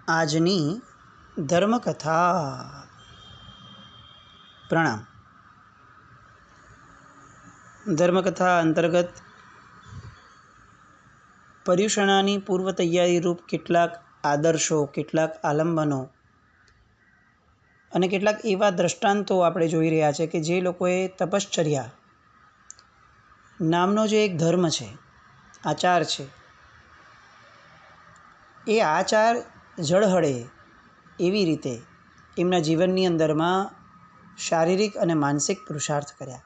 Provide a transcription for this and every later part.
આજની ધર્મકથા. પ્રણામ. ધર્મકથા અંતર્ગત પર્યુષણાની પૂર્વ તૈયારી રૂપ કેટલાક આદર્શો, કેટલાક આલંબનો અને કેટલાક એવા દ્રષ્ટાંતો આપણે જોઈ રહ્યા છે કે જે લોકોએ તપશ્ચર્યા નામનો જે એક ધર્મ છે, આચાર છે, એ આચાર ઝળહળે એવી રીતે એમના જીવનની અંદરમાં શારીરિક અને માનસિક પુરુષાર્થ કર્યા.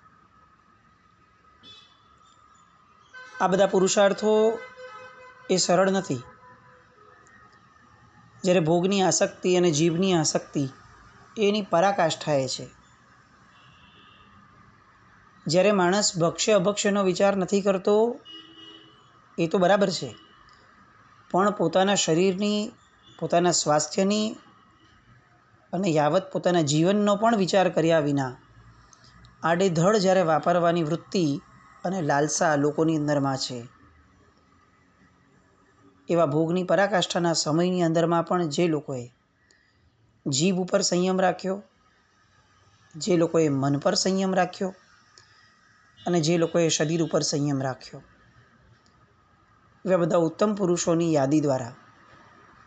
આ બધા પુરુષાર્થો એ સરળ નથી. જ્યારે ભોગની આસક્તિ અને જીભની આસક્તિ એની પરાકાષ્ઠાએ છે. જ્યારે માણસ ભક્ષ્ય અભક્ષ્યનો વિચાર નથી કરતો એ તો બરાબર છે, પણ પોતાના શરીરની, પોતાના સ્વાસ્થ્યની અને યાવત પોતાના જીવનનો પણ વિચાર કર્યા વિના આડેધડ જ્યારે વાપરવાની વૃત્તિ અને લાલસા લોકોની અંદરમાં છે, એવા ભોગની પરાકાષ્ઠાના સમયની અંદરમાં પણ જે લોકોએ જીભ ઉપર સંયમ રાખ્યો, જે લોકોએ મન પર સંયમ રાખ્યો અને જે લોકોએ શરીર ઉપર સંયમ રાખ્યો, એવા બધા ઉત્તમ પુરુષોની યાદી દ્વારા,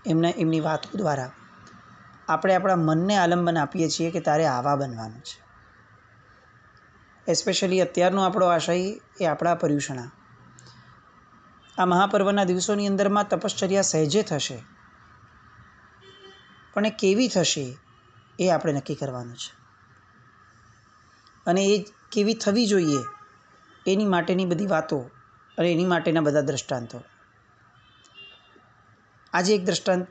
એમની વાતો દ્વારા આપણે આપણા મનને આલંબન આપીએ છીએ કે તારે આવા બનવાનું છે. એસ્પેશિયલી અત્યારનો આપણો આશય એ આપણા પર્યુષણા. આ મહાપર્વના દિવસોની અંદરમાં તપશ્ચર્યા સહેજે થશે, પણ એ કેવી થશે એ આપણે નક્કી કરવાનું છે. અને એ કેવી થવી જોઈએ એની માટેની બધી વાતો અને એની માટેના બધા દ્રષ્ટાંતો. આજે એક દ્રષ્ટાંત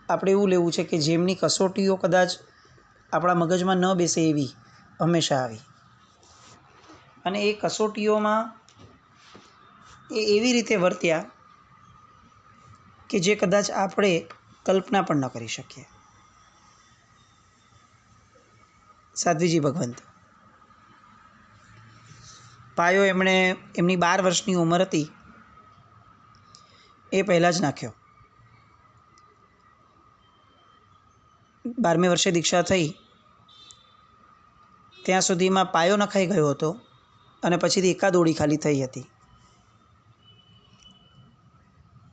આપણે એવું લેવું છે કે જેમની કસોટીઓ કદાચ આપણા મગજમાં ન બેસે એવી હંમેશા આવી, અને એ કસોટીઓમાં એ એવી રીતે વર્ત્યા કે જે કદાચ આપણે કલ્પના પણ ન કરી શકીએ. સાધ્વીજી ભગવંત પાયો એમની 12 વર્ષની ઉંમર હતી એ પહેલાં જ નાખ્યો. 12મે વર્ષે દીક્ષા થઈ ત્યાં સુધીમાં પાયો નખાઈ ગયો હતો અને પછીથી એકાદ ઓળી ખાલી થઈ હતી.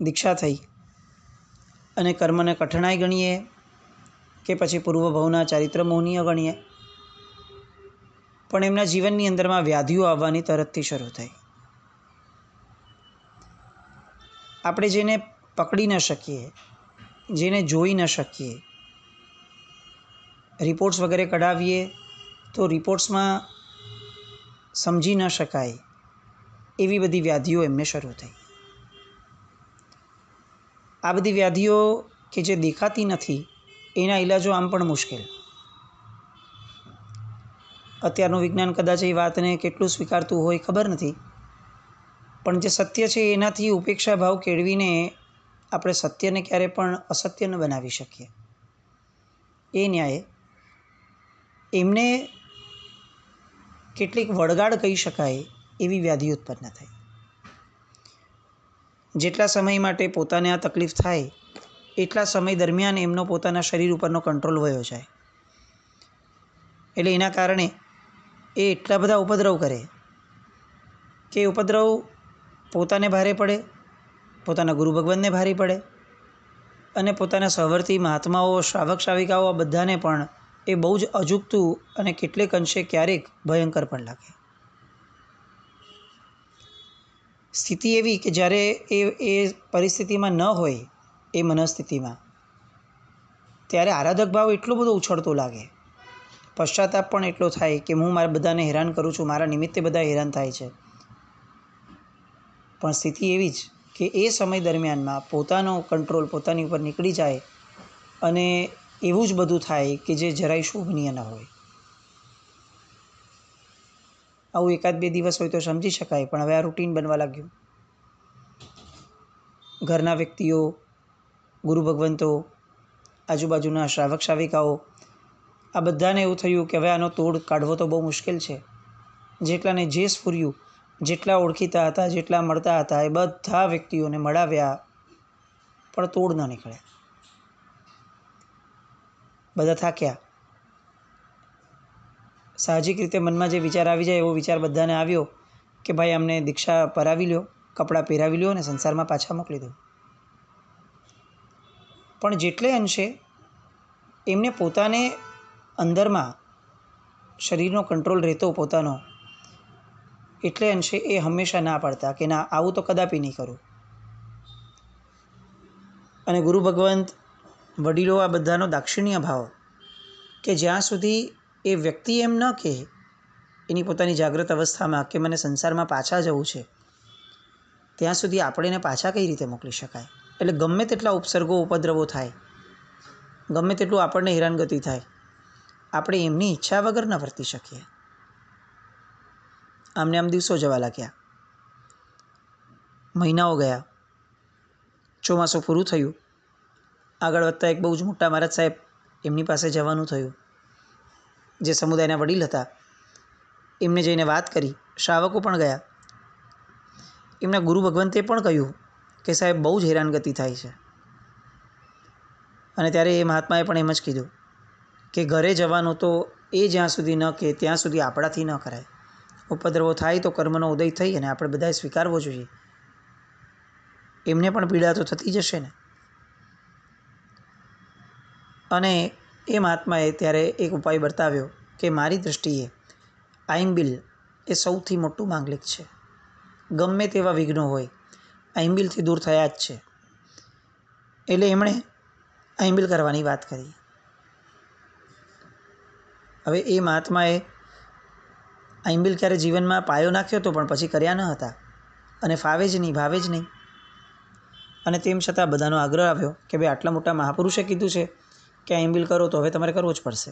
દીક્ષા થઈ અને કર્મને કઠણાઈ ગણીએ કે પછી પૂર્વભવના ચારિત્ર મોહનીય ગણીએ, પણ એમના જીવનની અંદરમાં વ્યાધિઓ આવવાની તરતથી શરૂ થઈ. આપણે જેને પકડી ન શકીએ, જેને જોઈ ન શકીએ, રિપોર્ટ્સ વગેરે કઢાવીએ તો રિપોર્ટ્સમાં સમજી ન શકાય એવી બધી વ્યાધિઓ એમને શરૂ થઈ. આ બધી વ્યાધિઓ કે જે દેખાતી નથી એના ઈલાજો આમ પણ મુશ્કેલ. અત્યારનું વિજ્ઞાન કદાચ એ વાતને કેટલું સ્વીકારતું હોય ખબર નથી, પણ જે સત્ય છે એનાથી ઉપેક્ષા ભાવ કેળવીને આપણે સત્યને ક્યારે પણ અસત્ય ન બનાવી શકીએ. એ ન્યાયે એમને કેટલીક વળગાડ કહી શકાય એવી વ્યાધિ ઉત્પન્ન થઈ. જેટલા સમય માટે પોતાને આ તકલીફ થાય એટલા સમય દરમિયાન એમનો પોતાના શરીર ઉપરનો કંટ્રોલ વયો જાય. એટલે એના કારણે એ એટલા બધા ઉપદ્રવ કરે કે એ ઉપદ્રવ પોતાને ભારે પડે, પોતાના ગુરુ ભગવાનને ભારે પડે અને પોતાના સહવર્તી મહાત્માઓ, શ્રાવક શ્રાવિકાઓ આ બધાને પણ એ બહુ જ અજુગતું અને કેટલેક અંશે ક્યારેક ભયંકર પણ લાગે. સ્થિતિ એવી કે જ્યારે એ પરિસ્થિતિમાં ન હોય, એ મનસ્થિતિમાં, ત્યારે આરાધક ભાવ એટલો બધો ઉછળતો લાગે, પશ્ચાતાપ પણ એટલો થાય કે હું મારા બધાને હેરાન કરું છું, મારા નિમિત્તે બધા હેરાન થાય છે. પણ સ્થિતિ એવી જ કે એ સમય દરમિયાનમાં પોતાનો કંટ્રોલ પોતાની ઉપર નીકળી જાય અને એવું જ બધું થાય કે જે જરાય શોભનીય ન હોય. આવું એકાદ બે દિવસ હોય તો સમજી શકાય, પણ હવે આ રૂટીન બનવા લાગ્યું. ઘરના વ્યક્તિઓ, ગુરુ ભગવંતો, આજુબાજુના શ્રાવક શ્રાવિકાઓ, આ બધાને એવું થયું કે હવે આનો તોડ કાઢવો તો બહુ મુશ્કેલ છે. જેટલાને જે સ્ફૂર્યું, જેટલા ઓળખીતા હતા, જેટલા મળતા હતા, એ બધા વ્યક્તિઓને મળાવ્યા, પણ તોડ ન નીકળે. બધા થાક્યા. સાહજિક રીતે મનમાં જે વિચાર આવી જાય એવો વિચાર બધાને આવ્યો કે ભાઈ અમને દીક્ષા પરાવી લ્યો, કપડાં પહેરાવી લ્યો અને સંસારમાં પાછા મોકલી દો. પણ જેટલે અંશે એમને પોતાને અંદરમાં શરીરનો કંટ્રોલ રહેતો પોતાનો, એટલે અંશે એ હંમેશા ના પાડતા કે ના, આવું તો કદાપી નહીં કરું. અને ગુરુ ભગવંત, વડીલો, આ બધાનો દાક્ષિણ્ય ભાવ કે જ્યાં સુધી એ વ્યક્તિ એમ ન કહે એની પોતાની જાગૃત અવસ્થામાં કે મને સંસારમાં પાછા જવું છે, ત્યાં સુધી આપણે એને પાછા કઈ રીતે મોકલી શકાય? એટલે ગમે તેટલા ઉપસર્ગો ઉપદ્રવો થાય, ગમે તેટલું આપણને હેરાનગતિ થાય, આપણે એમની ઈચ્છા વગર ન વર્તી શકીએ. આમને આમ દિવસો જવા લાગ્યા, મહિનાઓ ગયા, ચોમાસું પૂરું થયું. આગળ વધતા એક બહુ જ મોટા મહારાજ સાહેબ, એમની પાસે જવાનું થયું. જે સમુદાયના વડીલ હતા એમને જઈને વાત કરી, શ્રાવકો પણ ગયા. એમના ગુરુ ભગવંતે પણ કહ્યું કે સાહેબ બહુ જ હેરાનગતિ થાય છે. અને ત્યારે એ મહાત્માએ પણ એમ જ કીધું કે ઘરે જવાનું તો એ જ્યાં સુધી ન કહે ત્યાં સુધી આપણાથી ન કરાય. ઉપદ્રવો થાય તો કર્મનો ઉદય થઈ અને આપણે બધાએ સ્વીકારવો જોઈએ. એમને પણ પીડા તો થતી જશે ને. અને એ મહાત્માએ ત્યારે એક ઉપાય બતાવ્યો કે મારી દૃષ્ટિએ આઈમ્બિલ એ સૌથી મોટું માંગલિક છે. ગમે તેવા વિઘ્નો હોય, આઈમ્બિલથી દૂર થયા જ છે. એટલે એમણે આઈમ્બિલ કરવાની વાત કરી. હવે એ મહાત્માએ આઈમ્બિલ ક્યારે જીવનમાં પાયો નાખ્યો હતો, પણ પછી કર્યા ન હતા અને ફાવે જ નહીં, ભાવે જ નહીં. અને તેમ છતાં બધાનો આગ્રહ આવ્યો કે ભાઈ આટલા મોટા મહાપુરુષે કીધું છે કે આઈમ્બિલ કરો તો હવે તમારે કરવો જ પડશે.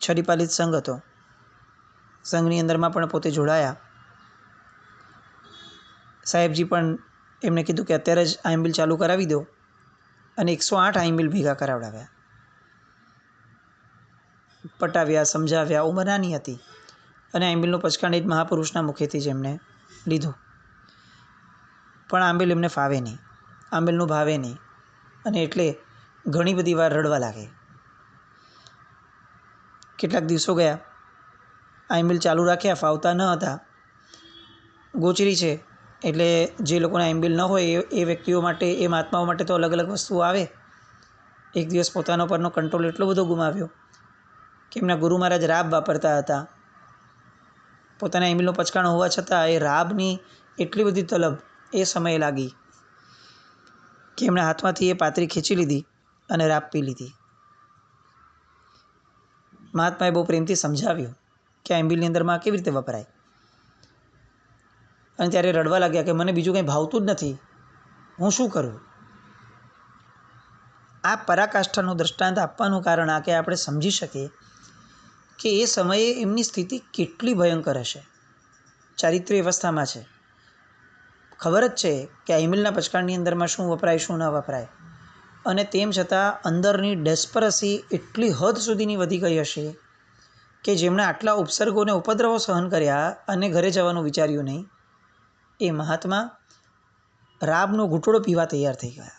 છડીપાલિત સંઘ હતો, સંઘની અંદરમાં પણ પોતે જોડાયા. સાહેબજી પણ એમને કીધું કે અત્યારે જ આઈમ્બિલ ચાલુ કરાવી દો અને 108 આઈમ્બિલ ભેગા કરાવડાવ્યા, પટાવ્યા, સમજાવ્યા. ઉંમર નાની હતી અને આઈમ્બિલનું પચકાણ એ જ મહાપુરુષના મુખેથી જ એમને લીધું. પણ આંબિલ એમને ફાવે નહીં, આંબિલનું ભાવે નહીં અને એટલે ઘણી બધી વાર રડવા લાગે. કેટલાક દિવસો ગયા, આઈમ્બિલ ચાલુ રાખ્યા, ફાવતા ન હતા. ગોચરી છે એટલે જે લોકોને આઈમ્બિલ ન હોય એ વ્યક્તિઓ માટે, એ મહાત્માઓ માટે તો અલગ અલગ વસ્તુઓ આવે. એક દિવસ પોતાનો પરનો કંટ્રોલ એટલો બધો ગુમાવ્યો કે એમના ગુરુ મહારાજ રાબ વાપરતા હતા. પોતાના આઈમ્બિલનો પચકાણો હોવા છતાં એ રાબની એટલી બધી તલબ એ સમયે લાગી કે એમના હાથમાંથી એ પાતરી ખેંચી લીધી અને રાબ પી લીધી. મહાત્માએ બહુ પ્રેમથી સમજાવ્યું કે આઈમ્બિલની અંદરમાં કેવી રીતે વપરાય. અને ત્યારે રડવા લાગ્યા કે મને બીજું કંઈ ભાવતું જ નથી, હું શું કરું? આ પરાકાષ્ઠાનું દૃષ્ટાંત આપવાનું કારણ આ કે આપણે સમજી શકીએ કે એ સમયે એમની સ્થિતિ કેટલી ભયંકર હશે. ચારિત્ર્ય અવસ્થામાં છે, ખબર જ છે કે આઈમ્બિલના પચકાણની અંદરમાં શું વપરાય, શું ન વપરાય. અને તેમ છતાં અંદરની ડેસ્પરસી એટલી હદ સુધીની વધી ગઈ હશે કે જેમણે આટલા ઉપસર્ગોને ઉપદ્રવો સહન કર્યા અને ઘરે જવાનું વિચાર્યું નહીં, એ મહાત્મા રાબનો ઘૂંટડો પીવા તૈયાર થઈ ગયા.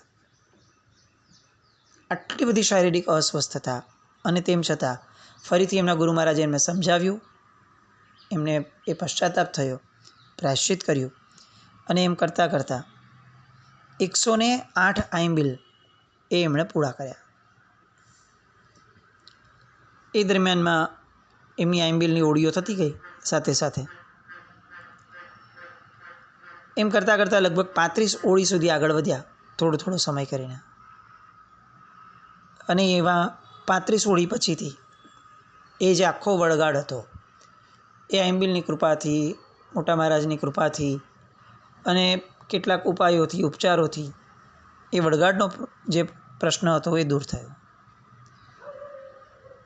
આટલી બધી શારીરિક અસ્વસ્થતા અને તેમ છતાં ફરીથી એમના ગુરુ મહારાજે એમને સમજાવ્યું. એમને એ પશ્ચાતાપ થયો, પ્રાયશ્ચિત કર્યું અને એમ કરતાં કરતાં 108 આઈમ્બિલ એ એમણે પૂરા કર્યા. એ દરમિયાનમાં એમની આઈમ્બિલની ઓળીઓ થતી ગઈ સાથે સાથે. એમ કરતાં કરતાં લગભગ 35 ઓળી સુધી આગળ વધ્યા, થોડો થોડો સમય કરીને. અને એવા 35 ઓળી પછીથી એ જે આખો વળગાડ હતો એ આઈમ્બિલની કૃપાથી, મોટા મહારાજની કૃપાથી અને કેટલાક ઉપાયોથી, ઉપચારોથી એ વળગાડનો જે પ્રશ્ન હતો એ દૂર થયો.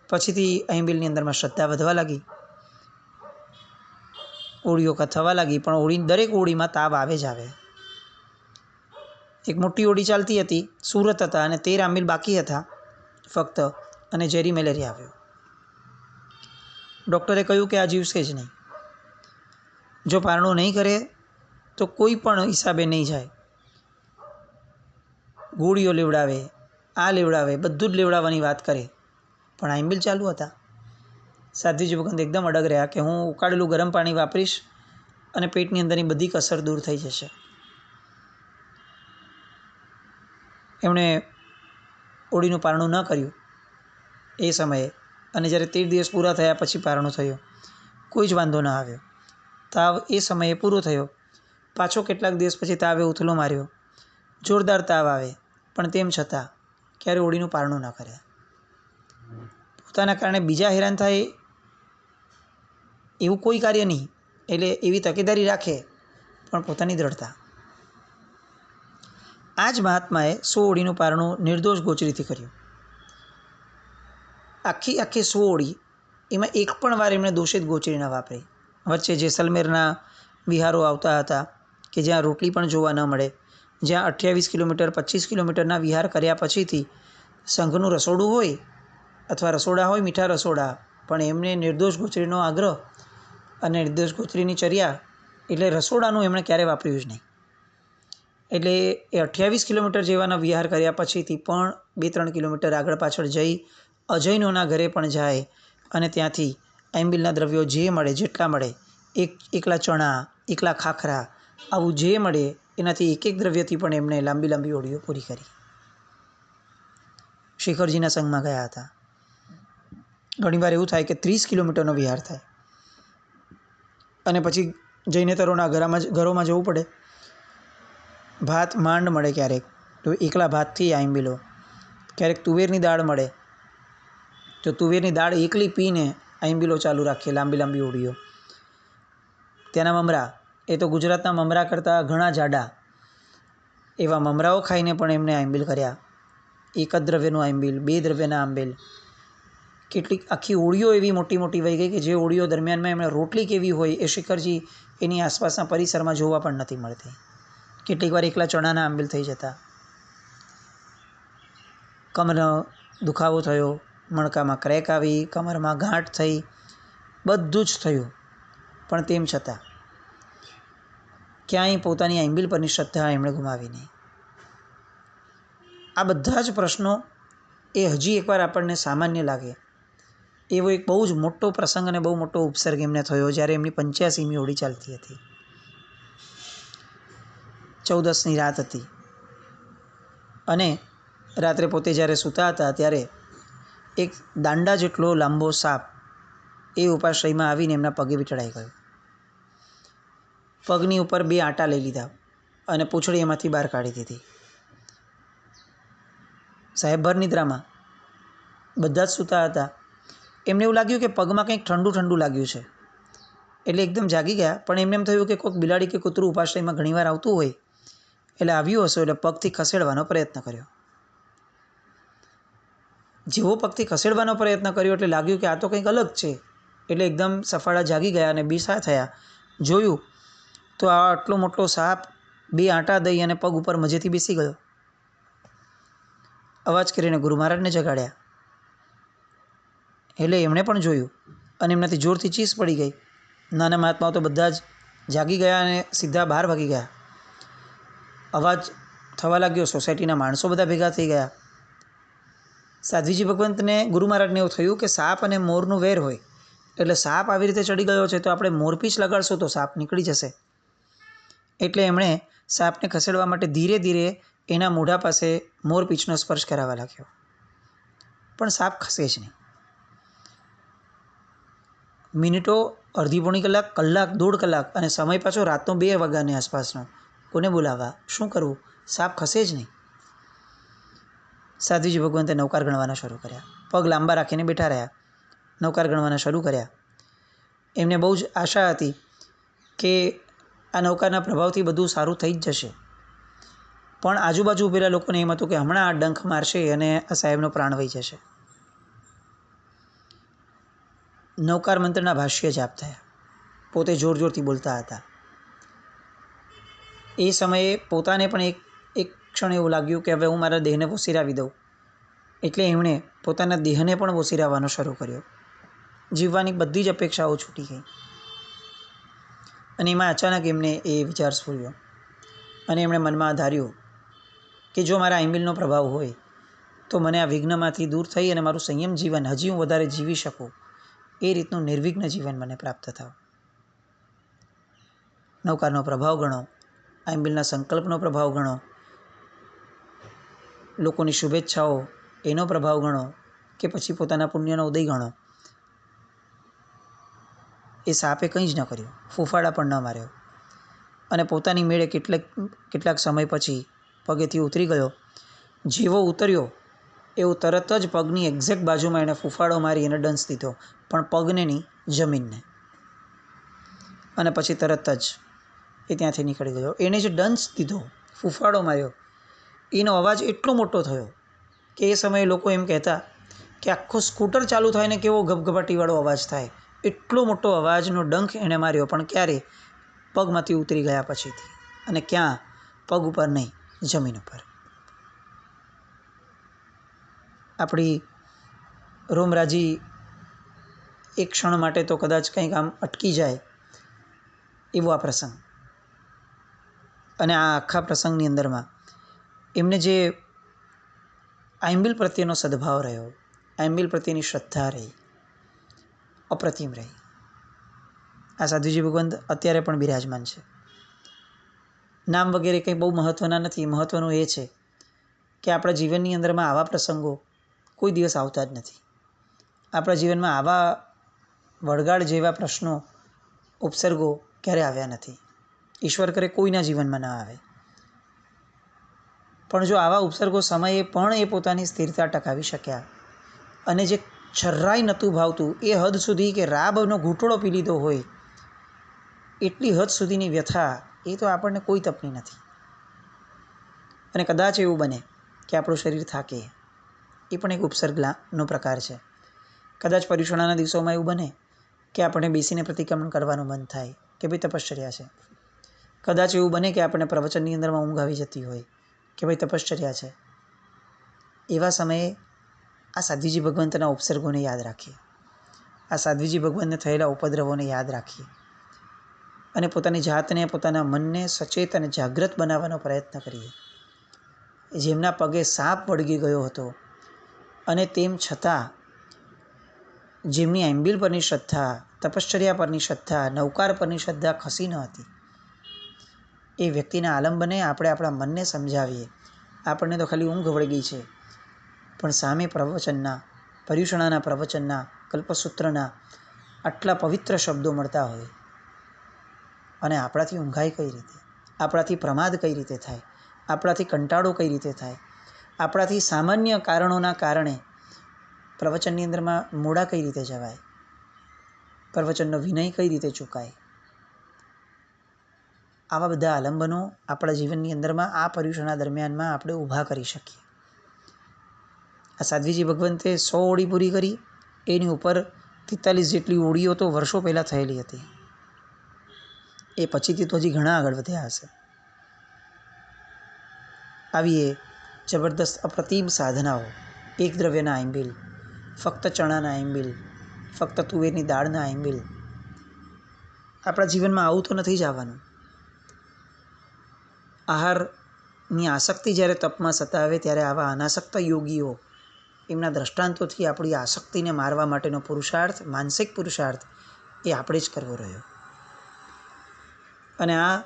પછીથી આઈમ્બિલની અંદરમાં શ્રદ્ધા વધવા લાગી, ઓળીઓ થવા લાગી. પણ ઓળી, દરેક ઓળીમાં તાવ આવે જ આવે. એક મોટી ઓળી ચાલતી હતી, સુરત હતા અને 13 આંબિલ બાકી હતા ફક્ત, અને ઝેરી મેલેરિયા આવ્યો. ડૉક્ટરે કહ્યું કે આ જીવશે જ નહીં, જો પારણું નહીં કરે તો કોઈ પણ હિસાબે નહીં જાય. ગોળીઓ લેવડાવે, આ લેવડાવે, બધું જ લેવડાવવાની વાત કરે, પણ આઈમ્બિલ ચાલુ હતા. સાધ્વીજી ભગવંત એકદમ અડગ રહ્યા કે હું ઉકાળેલું ગરમ પાણી વાપરીશ અને પેટની અંદરની બધી કસર દૂર થઈ જશે. એમણે ઓળીનું પારણું ન કર્યું એ સમયે, અને જ્યારે 13 દિવસ પૂરા થયા પછી પારણું થયું, કોઈ જ વાંધો ન આવ્યો. તાવ એ સમયે પૂરો થયો. પાછો કેટલાક દિવસ પછી તાવે ઉથલો માર્યો, જોરદાર તાવ આવે, પણ તેમ છતાં ક્યારે ઓળીનું પારણું ન કર્યા. પોતાના કારણે બીજા હેરાન થાય એવું કોઈ કાર્ય નહીં, એટલે એવી તકેદારી રાખે, પણ પોતાની દ્રઢતા. આ જ મહાત્માએ 100 ઓળીનું પારણું નિર્દોષ ગોચરીથી કર્યું. આખી 100 ઓળી, એમાં એક પણ વાર એમણે દોષિત ગોચરી ન વાપરી. વચ્ચે જેસલમેરના વિહારો આવતા હતા કે જ્યાં રોટલી પણ જોવા ન મળે, જ્યાં 28 કિલોમીટર 25 કિલોમીટરના વિહાર કર્યા પછીથી સંઘનું રસોડું હોય અથવા રસોડા હોય, મીઠા રસોડા, પણ એમને નિર્દોષ ગોચરીનો આગ્રહ અને નિર્દોષ ગોચરીની ચર્યા, એટલે રસોડાનું એમણે ક્યારેય વાપર્યું જ નહીં. એટલે એ 28 કિલોમીટર જેવાના વિહાર કર્યા પછીથી પણ 2-3 કિલોમીટર આગળ પાછળ જઈ અજૈનોના ઘરે પણ જાય અને ત્યાંથી આઈમ્બિલના દ્રવ્યો જે મળે, જેટલા મળે, એકલા ચણા, એકલા ખાખરા, આવું જે મળે એનાથી એક દ્રવ્યથી પણ એમણે લાંબી ઓળીઓ પૂરી કરી. શેખરજીના સંઘમાં ગયા હતા. ઘણીવાર એવું થાય કે 30 કિલોમીટરનો વિહાર થાય અને પછી જૈનેતરોના ઘરોમાં જવું પડે. ભાત માંડ મળે ક્યારેક, તો એકલા ભાતથી આઈમ્બિલો. ક્યારેક તુવેરની દાળ મળે, તો તુવેરની દાળ એકલી પીને આઈમ્બિલો ચાલુ રાખીએ, લાંબી ઓળીઓ. ત્યાંના મમરા, એ તો ગુજરાતના મમરા કરતાં ઘણા જાડા, એવા મમરાઓ ખાઈને પણ એમને આઈમ્બિલ કર્યા. એક જ દ્રવ્યનું આઈમ્બિલ, 2 દ્રવ્યના આંબિલ. કેટલીક આખી ઓળીઓ એવી મોટી વહી ગઈ કે જે ઓળીઓ દરમિયાનમાં એમણે રોટલી કેવી હોય એ શિખરજી એની આસપાસના પરિસરમાં જોવા પણ નથી મળતી. કેટલીક વાર એકલા ચણાના આંબિલ થઈ જતા. કમરનો દુખાવો થયો, મણકામાં ક્રેક આવી, કમરમાં ગાંઠ થઈ, બધું જ થયું, પણ તેમ છતાં ક્યાંય પોતાની આઈમ્બિલ પરની શ્રદ્ધા એમણે ગુમાવી નહીં. આ બધા જ પ્રશ્નો એ હજી એકવાર આપણને સામાન્ય લાગે એવો એક બહુ જ મોટો પ્રસંગ અને બહુ મોટો ઉપસર્ગ એમને થયો જ્યારે એમની 85મી ઓળી ચાલતી હતી. 14ની રાત હતી અને રાત્રે પોતે જ્યારે સૂતા હતા ત્યારે એક દાંડા જેટલો લાંબો સાપ એ ઉપાશ્રયમાં આવીને એમના પગે વીંટળાઈ ગયો. પગની ઉપર 2 આંટા લઈ લીધા અને પૂંછડી એમાંથી બહાર કાઢી દીધી. સાહેબ ભર નિદ્રામાં, બધા જ સૂતા હતા. એમને એવું લાગ્યું કે પગમાં કંઈક ઠંડુ લાગ્યું છે, એટલે એકદમ જાગી ગયા. પણ એમને એમ થયું કે કોઈક બિલાડી કે કૂતરું ઉપાશ્રયમાં ઘણીવાર આવતું હોય, એટલે આવ્યું હશે, એટલે પગથી ખસેડવાનો પ્રયત્ન કર્યો. જેવો પગથી ખસેડવાનો પ્રયત્ન કર્યો એટલે લાગ્યું કે આ તો કંઈક અલગ છે, એટલે એકદમ સફાળા જાગી ગયા અને બેસા થયા. જોયું તો આ આટલો મોટો સાપ 2 આંટા દઈ અને પગ ઉપર મજેથી બેસી ગયો. અવાજ કરીને ગુરુ મહારાજને જગાડ્યા, એટલે એમણે પણ જોયું અને એમનાથી જોરથી ચીસ પડી ગઈ. નાના મહાત્માઓ તો બધા જ જાગી ગયા અને સીધા બહાર ભાગી ગયા. અવાજ થવા લાગ્યો, સોસાયટીના માણસો બધા ભેગા થઈ ગયા. સાધ્વીજી ભગવંતને ગુરુ મહારાજને એવું થયું કે સાપ અને મોરનું વેર હોય, એટલે સાપ આવી રીતે ચડી ગયો છે તો આપણે મોરપીંછ લગાડશું તો સાપ નીકળી જશે. એટલે એમણે સાપને ખસેડવા માટે ધીરે ધીરે એના મોઢા પાસે મોરપીંછનો સ્પર્શ કરાવવા લાગ્યો, પણ સાપ ખસે જ નહીં. મિનિટો, અડધી પોણી કલાક, 1.5 કલાક અને સમય પાછો રાતનો 2 વાગ્યાની આસપાસનો. કોને બોલાવવા, શું કરવું, સાપ ખસે જ નહીં. સાધ્વીજી ભગવંતે નવકાર ગણવાના શરૂ કર્યા. પગ લાંબા રાખીને બેઠા રહ્યા, નવકાર ગણવાના શરૂ કર્યા. એમને બહુ જ આશા હતી કે આ નવકારના પ્રભાવથી બધું સારું થઈ જ જશે. પણ આજુબાજુ ઉભેલા લોકોને એમ હતું કે હમણાં આ ડંખ મારશે અને આ સાહેબનો પ્રાણ વહી જશે. નવકાર મંત્રના ભાષ્ય જાપ થયા. પોતે જોરથી બોલતા હતા. એ સમયે પોતાને પણ એક ક્ષણ એવું લાગ્યું કે હવે હું મારા દેહને વોસીરાવી દઉં. એટલે એમણે પોતાના દેહને પણ વોસીરાવવાનો શરૂ કર્યો. જીવવાની બધી જ અપેક્ષાઓ છૂટી ગઈ અને એમાં અચાનક એમને એ વિચાર સ્ફૂર્યો અને એમણે મનમાં ધાર્યું કે જો મારા આઈમ્બિલનો પ્રભાવ હોય તો મને આ વિઘ્નમાંથી દૂર થઈ અને મારું સંયમ જીવન હજી હું વધારે જીવી શકું, એ રીતનું નિર્વિઘ્ન જીવન મને પ્રાપ્ત થાવ. નવકારનો પ્રભાવ ગણો, આંબિલના સંકલ્પનો પ્રભાવ ગણો, લોકોની શુભેચ્છાઓ એનો પ્રભાવ ગણો, કે પછી પોતાના પુણ્યનો ઉદય ગણો. એ સાપે કંઈ જ ન કર્યું, ફૂફાડા પણ ન માર્યો અને પોતાની મેળે કેટલાક સમય પછી પગેથી ઉતરી ગયો. જેવો ઉતર્યો એવું તરત જ પગની એક્ઝેક્ટ બાજુમાં એણે ફૂફાડો મારી અને ડંસ દીધો, પણ પગને નહીં, જમીનને. અને પછી તરત જ એ ત્યાંથી નીકળી ગયો. એણે જે ડંસ દીધો, ફૂફાડો માર્યો, એનો અવાજ એટલો મોટો થયો કે એ સમયે લોકો એમ કહેતા કે આખું સ્કૂટર ચાલુ થાય ને કેવો ગભગભાટીવાળો અવાજ થાય, એટલો મોટો અવાજનો ડંખ એણે માર્યો. પણ ક્યારે? પગમાંથી ઉતરી ગયા પછીથી. અને ક્યાં? પગ ઉપર નહીં, જમીન ઉપર. આપણી રોમરાજી એક ક્ષણ માટે તો કદાચ કંઈક આમ અટકી જાય એવો આ પ્રસંગ. અને આ આખા પ્રસંગની અંદરમાં એમને જે આંબિલ પ્રત્યેનો સદભાવ રહ્યો, આંબિલ પ્રત્યેની શ્રદ્ધા રહી, અપ્રતિમ રહી. આ સાધુજી ભગવંત અત્યારે પણ બિરાજમાન છે. નામ વગેરે કંઈ બહુ મહત્ત્વના નથી. મહત્ત્વનું એ છે કે આપણા જીવનની અંદરમાં આવા પ્રસંગો કોઈ દિવસ આવતા જ નથી. આપણા જીવનમાં આવા વળગાડ જેવા પ્રશ્નો, ઉપસર્ગો ક્યારે આવ્યા નથી. ઈશ્વર કરે કોઈના જીવનમાં ના આવે. પણ જો આવા ઉપસર્ગો સમયે પણ એ પોતાની સ્થિરતા ટકાવી શક્યા અને જે છર્રાય નહોતું ભાવતું એ હદ સુધી કે રાબનો ઘૂંટડો પી લીધો હોય એટલી હદ સુધીની વ્યથા, એ તો આપણને કોઈ તપની નથી. અને કદાચ એવું બને કે આપણું શરીર થાકે, એ પણ એક ઉપસર્ગનો પ્રકાર છે. કદાચ પર્યુષણાના દિવસોમાં એવું બને કે આપણે બેસીને પ્રતિક્રમણ કરવાનું મન થાય કે ભાઈ તપશ્ચર્યા છે. કદાચ એવું બને કે આપણે પ્રવચનની અંદરમાં ઊંઘ આવી જતી હોય કે ભાઈ તપશ્ચર્યા છે. એવા સમયે આ સાધ્વીજી ભગવંતના ઉપસર્ગોને યાદ રાખીએ, આ સાધ્વીજી ભગવંતને થયેલા ઉપદ્રવોને યાદ રાખીએ અને પોતાની જાતને, પોતાના મનને સચેત અને જાગૃત બનાવવાનો પ્રયત્ન કરીએ. જેમના પગે સાપ વળગી ગયો હતો અને તેમ છતાં જેમની આંબિલ પરની શ્રદ્ધા, તપશ્ચર્યા પરની શ્રદ્ધા, નવકાર પરની શ્રદ્ધા ખસી ન હતી, એ વ્યક્તિના આલંબને આપણે આપણા મનને સમજાવીએ. આપણને તો ખાલી ઊંઘ વળગી છે, પણ સામે પ્રવચનના, પર્યુષણાના પ્રવચનના, કલ્પસૂત્રના આટલા પવિત્ર શબ્દો મળતા હોય અને આપણાથી ઊંઘાય કઈ રીતે? આપણાથી પ્રમાદ કઈ રીતે થાય? આપણાથી કંટાળો કઈ રીતે થાય? આપણાથી સામાન્ય કારણોના કારણે પ્રવચનની અંદરમાં મોડા કઈ રીતે જવાય? પ્રવચનનો વિનય કઈ રીતે ચૂકાય? આવા બધા આલંબનો આપણા જીવનની અંદરમાં આ પર્યુષણા દરમિયાનમાં આપણે ઊભા કરી શકીએ. આ સાધ્વીજી ભગવંતે 100 ઓળી પૂરી કરી, એની ઉપર 43 જેટલી ઓળીઓ તો વર્ષો પહેલાં થયેલી હતી. એ પછીથી તો હજી ઘણા આગળ વધ્યા હશે. આવી એ જબરદસ્ત અપ્રતિમ સાધનાઓ, એક દ્રવ્યના આંબિલ, ફક્ત ચણાના આંબિલ, ફક્ત તુવેરની દાળના આંબિલ. આપણા જીવનમાં આવું તો નથી જ આવવાનું. આહારની આસક્તિ જ્યારે તપમાં સતાવે ત્યારે આવા અનાસક્ત યોગીઓ એમના દ્રષ્ટાંતોથી આપણી આસક્તિને મારવા માટેનો પુરુષાર્થ, માનસિક પુરુષાર્થ એ આપણે જ કરવો રહ્યો. અને આ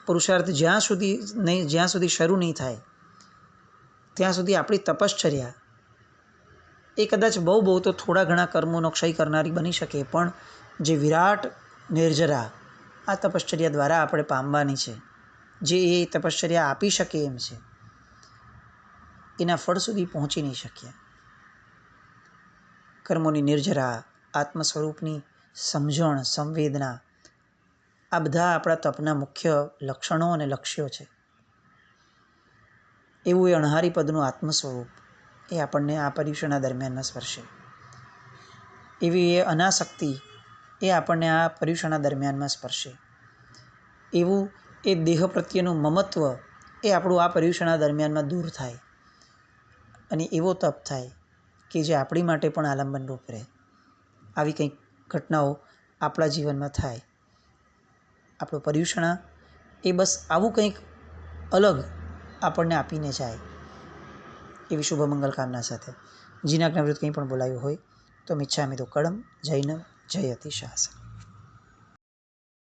પુરુષાર્થ જ્યાં સુધી શરૂ નહીં થાય ત્યાં સુધી આપણી તપશ્ચર્યા એ કદાચ બહુ તો થોડા ઘણા કર્મોનો ક્ષય કરનારી બની શકે, પણ જે વિરાટ નિર્જરા આ તપશ્ચર્યા દ્વારા આપણે પામવાની છે, જે એ તપશ્ચર્યા આપી શકે એમ છે, એના ફળ સુધી પહોંચી નહીં શક્યા. કર્મોની નિર્જરા, આત્મ સ્વરૂપની સમજણ, સંવેદના, આ બધા આપણા તપના મુખ્ય લક્ષણો અને લક્ષ્યો છે. એવું એ અણહારી પદનું આત્મ સ્વરૂપ એ આપણને આ પર્યુષણા દરમિયાનમાં સ્પર્શે. એવી એ અનાસક્તિ એ આપણને આ પર્યુષણા દરમિયાનમાં સ્પર્શે. એવું એ દેહ પ્રત્યેનું મમત્વ એ આપણું આ પર્યુષણા દરમિયાનમાં દૂર થાય અને એવો તપ થાય કે જે આપણી માટે પણ આલંબનરૂપ રહે. આવી કંઈક ઘટનાઓ આપણા જીવનમાં થાય. આપણું પર્યુષણા એ બસ આવું કંઈક અલગ આપણને આપીને જાય. એવી શુભ મંગલ કામના સાથે જીનાજ્ઞાવૃત્ત કંઈ પણ બોલાયું હોય તો મિચ્છામિ દુક્કડમ. જય નમ જય અતિશાસન.